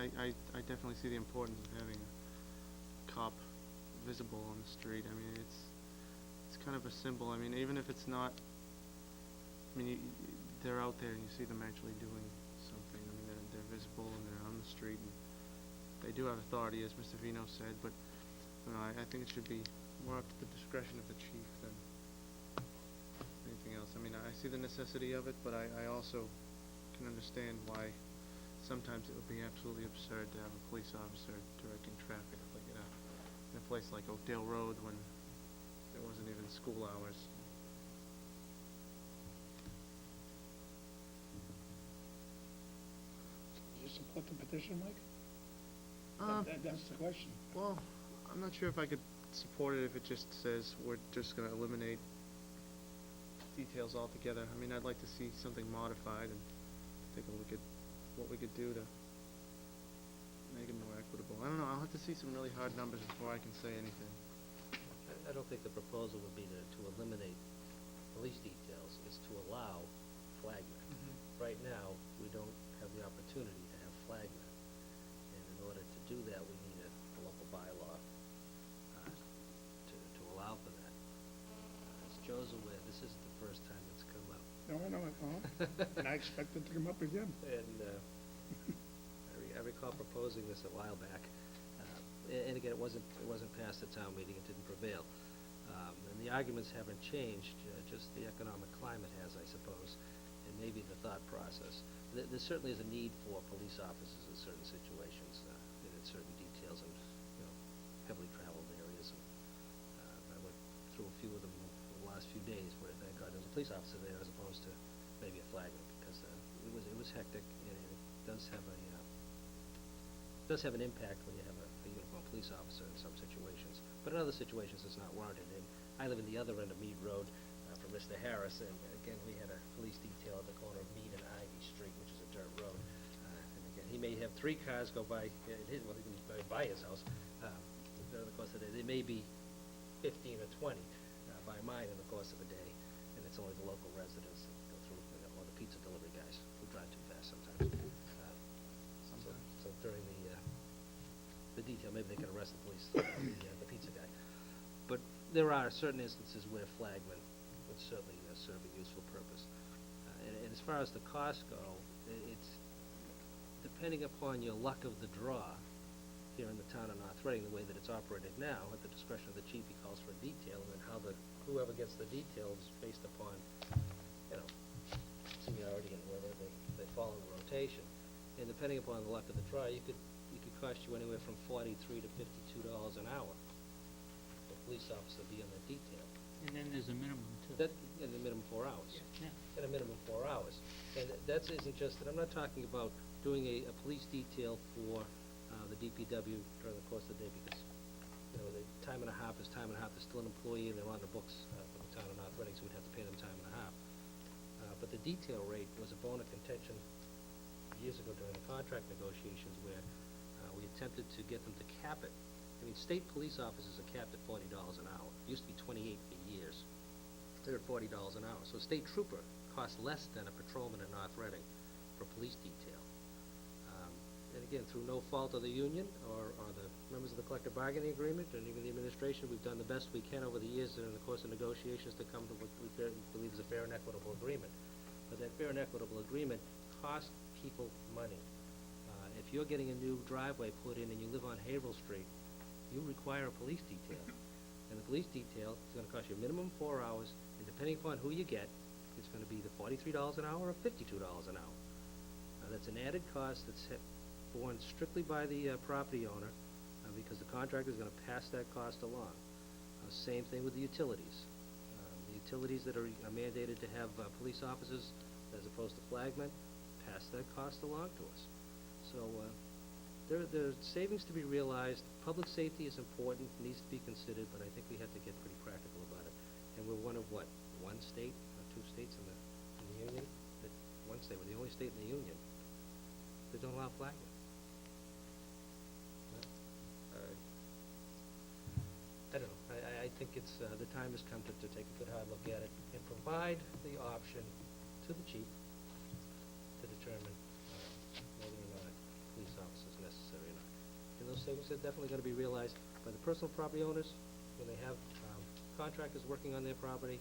I definitely see the importance of having a cop visible on the street. I mean, it's kind of a symbol. I mean, even if it's not, I mean, they're out there and you see them actually doing something. I mean, they're visible and they're on the street, and they do have authority, as Mr. Vino said, but you know, I think it should be more up to the discretion of the chief than anything else. I mean, I see the necessity of it, but I also can understand why sometimes it would be absolutely absurd to have a police officer directing traffic like in a place like Oakdale Road when it wasn't even school hours. Do you support the petition, Mike? That's the question. Well, I'm not sure if I could support it if it just says we're just going to eliminate details altogether. I mean, I'd like to see something modified and take a look at what we could do to make it more equitable. I don't know. I'll have to see some really hard numbers before I can say anything. I don't think the proposal would be to eliminate police details. It's to allow flagmen. Right now, we don't have the opportunity to have flagmen. And in order to do that, we need a local bylaw to allow for that. As Joe's aware, this isn't the first time it's come up. No, I know it, and I expect it to come up again. And I recall proposing this a while back, and again, it wasn't passed at town meeting. It didn't prevail, and the arguments haven't changed. Just the economic climate has, I suppose, and maybe the thought process. There certainly is a need for police officers in certain situations, and in certain details, and heavily traveled areas. And I went through a few of them the last few days where, thank God, there was a police officer there as opposed to maybe a flagman, because it was hectic, and it does have an impact when you have a uniformed police officer in some situations. But in other situations, it's not warranted. And I live in the other end of Mead Road for Mr. Harris, and again, we had a police detail at the corner of Mead and Ivy Street, which is a dirt road. And again, he may have 3 cars go by he can by his house. During the course of the day, there may be 15 or 20 by mine in the course of a day, and it's only the local residents that go through, or the pizza delivery guys who drive too fast sometimes. So during the detail, maybe they can arrest the police, the pizza guy. But there are certain instances where flagmen would certainly serve a useful purpose. And as far as the costs go, it's depending upon your luck of the draw here in the town of North Reading, the way that it's operated now, at the discretion of the chief, he calls for a detail, and then whoever gets the detail is based upon, seniority and whether they fall in the rotation. And depending upon the luck of the draw, it could cost you anywhere from $43 to $52 an hour for a police officer to be on the detail. And then there's a minimum, too. In the minimum 4 hours. Yeah. In a minimum 4 hours. And that isn't just, that I'm not talking about doing a police detail for the DPW during the course of the day, because, the time and a half is time and a half. They're still an employee, and they're on the books for the town of North Reading, so we'd have to pay them time and a half. But the detail rate was a bone of contention years ago during the contract negotiations, where we attempted to get them to cap it. I mean, state police officers are capped at $40 an hour. It used to be 28 for years. They're at $40 an hour. So a state trooper costs less than a patrolman in North Reading for police detail. And again, through no fault of the union or the members of the collective bargaining agreement, and even the administration, we've done the best we can over the years in the course of negotiations to come to what we believe is a fair and equitable agreement. But that fair and equitable agreement costs people money. If you're getting a new driveway put in and you live on Haverhill Street, you require a police detail. And the police detail is going to cost you a minimum 4 hours, and depending upon who you get, it's going to be the $43 an hour or $52 an hour. That's an added cost that's borne strictly by the property owner, because the contractor is going to pass that cost along. Same thing with the utilities. The utilities that are mandated to have police officers as opposed to flagmen pass that cost along to us. So there are savings to be realized. Public safety is important, needs to be considered, but I think we have to get pretty practical about it. And we're one of one state or 2 states in the union? One state. We're the only state in the union that don't allow flagmen. I don't know. I think it's the time has come to take a good hard look at it and provide the option to the chief to determine whether or not police officers necessary. savings are definitely gonna be realized by the personal property owners when they have, contractors working on their property.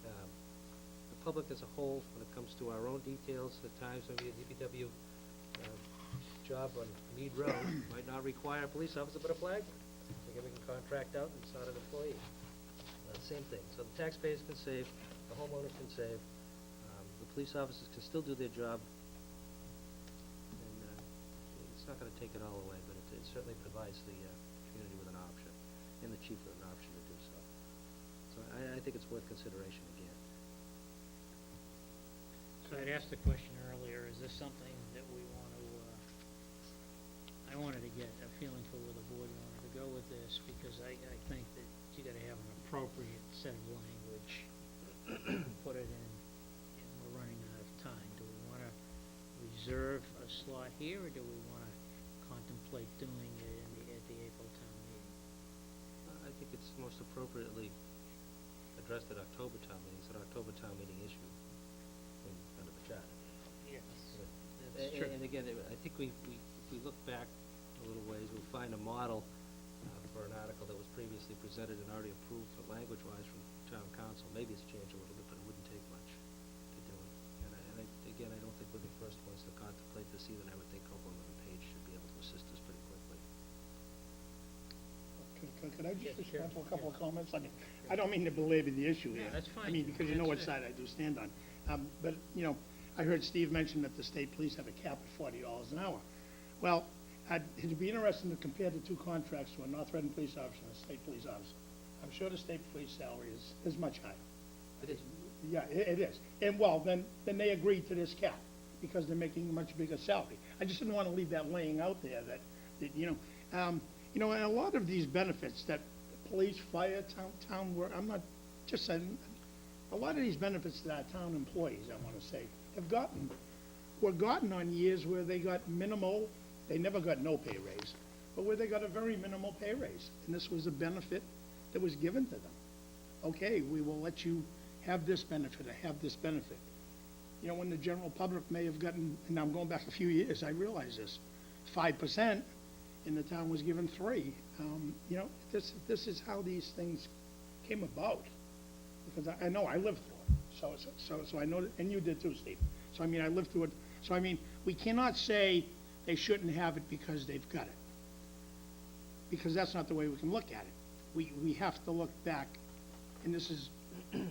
The public as a whole, when it comes to our own details, at times maybe a DPW, job on Mead Road might not require a police officer but a flagman. Again, we can contract out and it's not an employee. Same thing. So the taxpayers can save, the homeowner can save, the police officers can still do their job. And it's not gonna take it all away, but it certainly provides the community with an option, and the chief with an option to do so. So I think it's worth consideration again. So I'd asked the question earlier, is this something that we want to, I wanted to get a feeling for where the board wanted to go with this, because I think that you gotta have an appropriate set of language, put it in, and we're running out of time. Do we wanna reserve a slot here, or do we wanna contemplate doing it at the April town meeting? I think it's most appropriately addressed at October town meeting. It's an October town meeting issue under the charter. Yes, And- that's true. And again, I think if we look back a little ways, we'll find a model for an article that was previously presented and already approved for language-wise from town council. Maybe it's changed a little bit, but it wouldn't take much to do it. Again, I don't think we're the first ones to contemplate this either, and I would think Copeland and Page should be able to assist us pretty quickly. Could I just Yes, sure, respond to a couple of comments? I mean, I don't mean to belabor the issue here. No, that's fine. I mean, because you know what That's side I do stand on. But, you know, I heard Steve mention that the state police have a cap of $40 an hour. Well, it'd be interesting to compare the two contracts to a North Reading police officer and a state police officer. I'm sure the state police salary is much higher. It is. Yeah, it is. And, well, then they agreed to this cap, because they're making a much bigger salary. I just didn't want to leave that laying out there, that, you know, and a lot of these benefits that police, fire, town work, I'm not just saying, a lot of these benefits that our town employees, I want to say, were gotten on years where they got minimal, they never got no pay raise, but where they got a very minimal pay raise. And this was a benefit that was given to them. Okay, we will let you have this benefit or have this benefit. You know, when the general public may have gotten, and I'm going back a few years, I realize this, 5%, and the town was given 3%. You know, this is how these things came about. Because I know, I lived through it. So I know, that, and you did too, Steve. So I mean, I lived through it. So I mean, we cannot say they shouldn't have it because they've got it. Because that's not the way we can look at it. We have to look back, and this is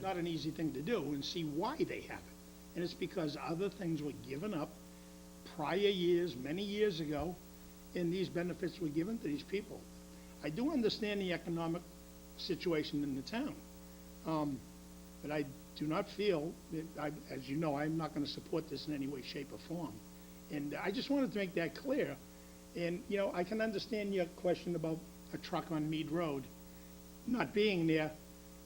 not an easy thing to do, and see why they have it. And it's because other things were given up prior years, many years ago, and these benefits were given to these people. I do understand the economic situation in the town, but I do not feel, that as you know, I'm not gonna support this in any way, shape, or form. And I just wanted to make that clear. And, you know, I can understand your question about a truck on Mead Road not being there.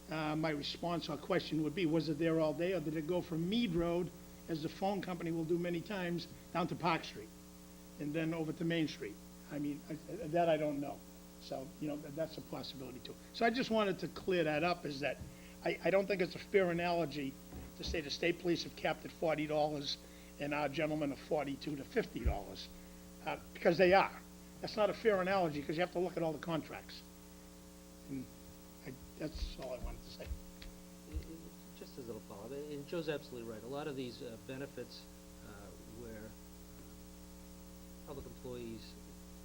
My response or question would be, was it there all day, or did it go from Mead Road, as the phone company will do many times, down to Park Street, and then over to Main Street? I mean, that I don't know. So, you know, that's a possibility too. So I just wanted to clear that up, is that I don't think it's a fair analogy to say the state police have capped at $40 and our gentlemen are $42 to $50, because they are. That's not a fair analogy, because you have to look at all the contracts. And that's all I wanted to say. Just as a little follow-up, and Joe's absolutely right. A lot of these benefits where public employees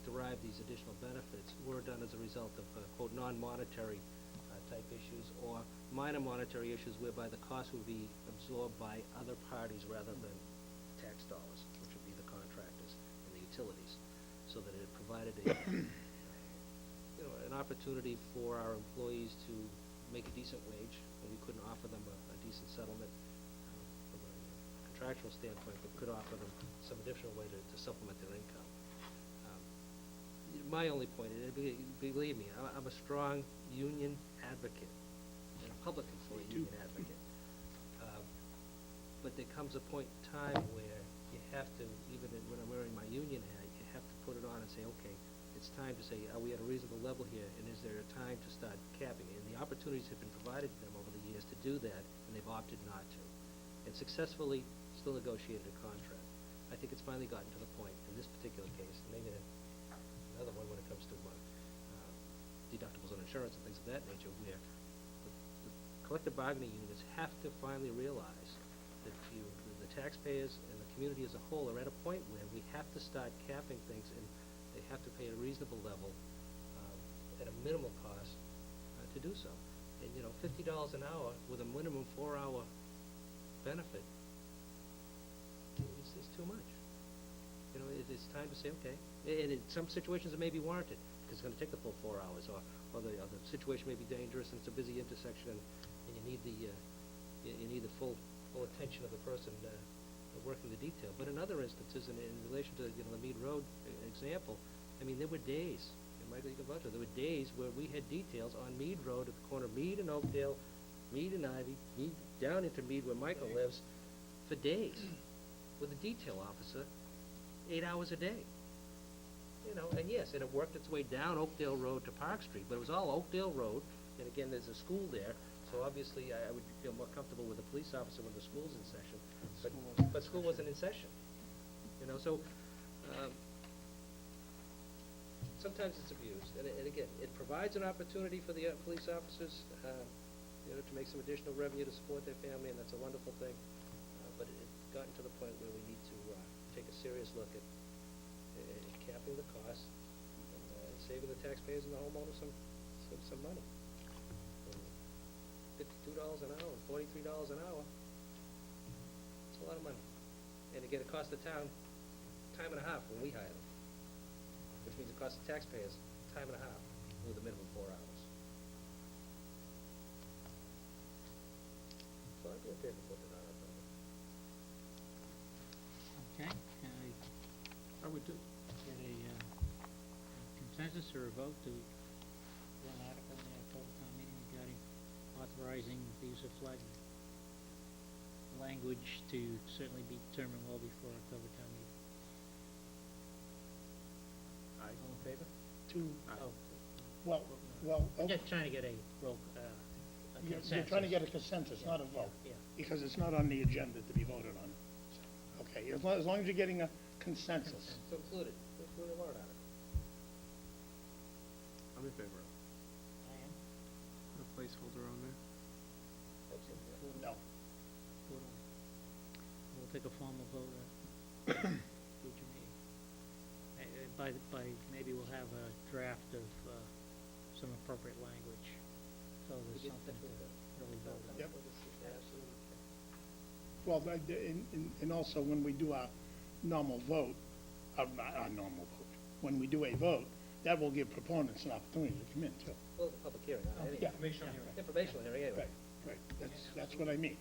derive these additional benefits were done as a result of, quote, non-monetary type issues, or minor monetary issues whereby the cost would be absorbed by other parties rather than tax dollars, which would be the contractors and the utilities, so that it provided a, you know, an opportunity for our employees to make a decent wage, and we couldn't offer them a decent settlement from a contractual standpoint, but could offer them some additional way to supplement their income. My only point, and believe me, I'm a strong union advocate and a public employee union advocate. But there comes a point in time where you have to, even when I'm wearing my union hat, you have to put it on and say, okay, it's time to say, are we at a reasonable level here, and is there a time to start capping it? And the opportunities have been provided to them over the years to do that, and they've opted not to. And successfully still negotiated a contract. I think it's finally gotten to the point, in this particular case, maybe another one when it deductibles on insurance and things of that nature, where the collective bargaining units have to finally realize that the taxpayers and the community as a whole are at a point where we have to start capping things, and they have to pay at a reasonable level, at a minimal cost, to do so. And, $50 an hour with a minimum 4-hour benefit is too much. It's time to say, okay, and in some situations it may be warranted, because it's gonna take the full 4 hours, or the situation may be dangerous and it's a busy intersection, and you need the full attention of the person, working the detail. But in other instances, in relation to, the Mead Road example, there were days, and Michael, you can vouch for it, there were days where we had details on Mead Road at the corner of Mead and Oakdale, Mead and Ivy, Mead down into Mead where Michael lives, for days, with a detail officer, 8 hours a day. And yes, and it worked its way down Oakdale Road to Park Street, but it was all Oakdale Road, and again, there's a school there, so obviously I would feel more comfortable with a police officer when the school's in session, but school wasn't in session. So, sometimes it's abused, and again, it provides an opportunity for the police officers, to make some additional revenue to support their family, and that's a wonderful thing, but it's gotten to the point where we need to take a serious look at capping the cost and saving the taxpayers and the homeowners some money. $52 an hour, $43 an hour, it's a lot of money. And again, it costs the town time and a half when we hire them, which means it costs the taxpayers time and a half with a minimum 4 hours. So I'd be in favor of putting it on. Okay, can I would do. get a consensus or a vote to put an article in the October town meeting regarding authorizing the use of flag language to certainly be determined well before October town meeting? Aye. All in favor? Aye. Well, I'm just trying to get a roll, a consensus. you're trying to get a consensus, not a vote, Yeah, because it's not on the agenda to be voted on. Okay, as long as you're getting a consensus. So include a warrant article. I'm in favor of I am. put a placeholder on there. Absolutely. No. Vote on it. We'll take a formal vote at future meeting. Maybe we'll have a draft of some appropriate language, so there's We get something to that. really vote on. Yep. Absolutely. Well, and also when we do our normal vote, our normal vote, when we do a vote, that will give proponents an opportunity to come in too. Well, the public hearing, anyway. Yeah. Informational hearing. Informational hearing, anyway. Right, that's what I mean.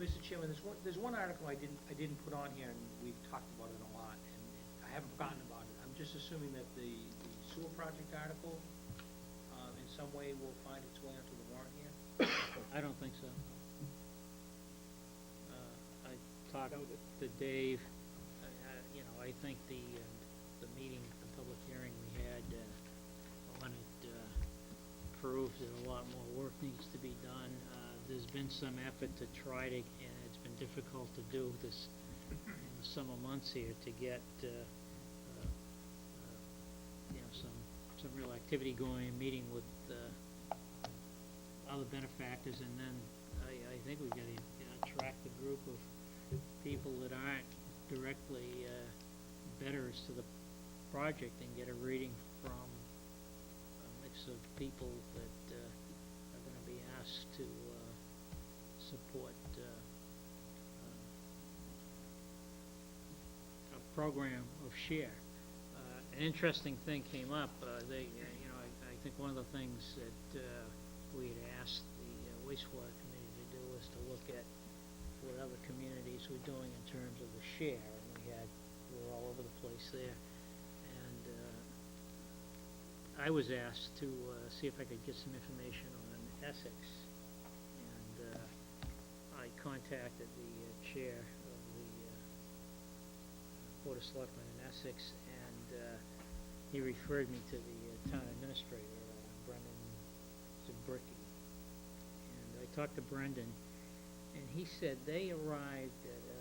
Mr. Chairman, there's one article I didn't put on here, and we've talked about it a lot, and I haven't forgotten about it. I'm just assuming that the sewer project article, in some way will find its way onto the warrant here? I don't think so. I talked to Dave, I think the meeting, the public hearing we had, on it, proves that a lot more work needs to be done. There's been some effort to try to, and it's been difficult to do this in the summer months here, to get, some real activity going, meeting with, other benefactors, and then I think we've got to attract a group of people that aren't directly betters to the project, and get a reading from a mix of people that are going to be asked to support a program of share. An interesting thing came up. I think one of the things that we had asked the wastewater committee to do was to look at what other communities were doing in terms of the share, and we were all over the place there. And I was asked to see if I could get some information on Essex, and I contacted the chair of the Board of Selectmen in Essex, and he referred me to the town administrator, Brendan Zabricki. And I talked to Brendan, and he said they arrived at a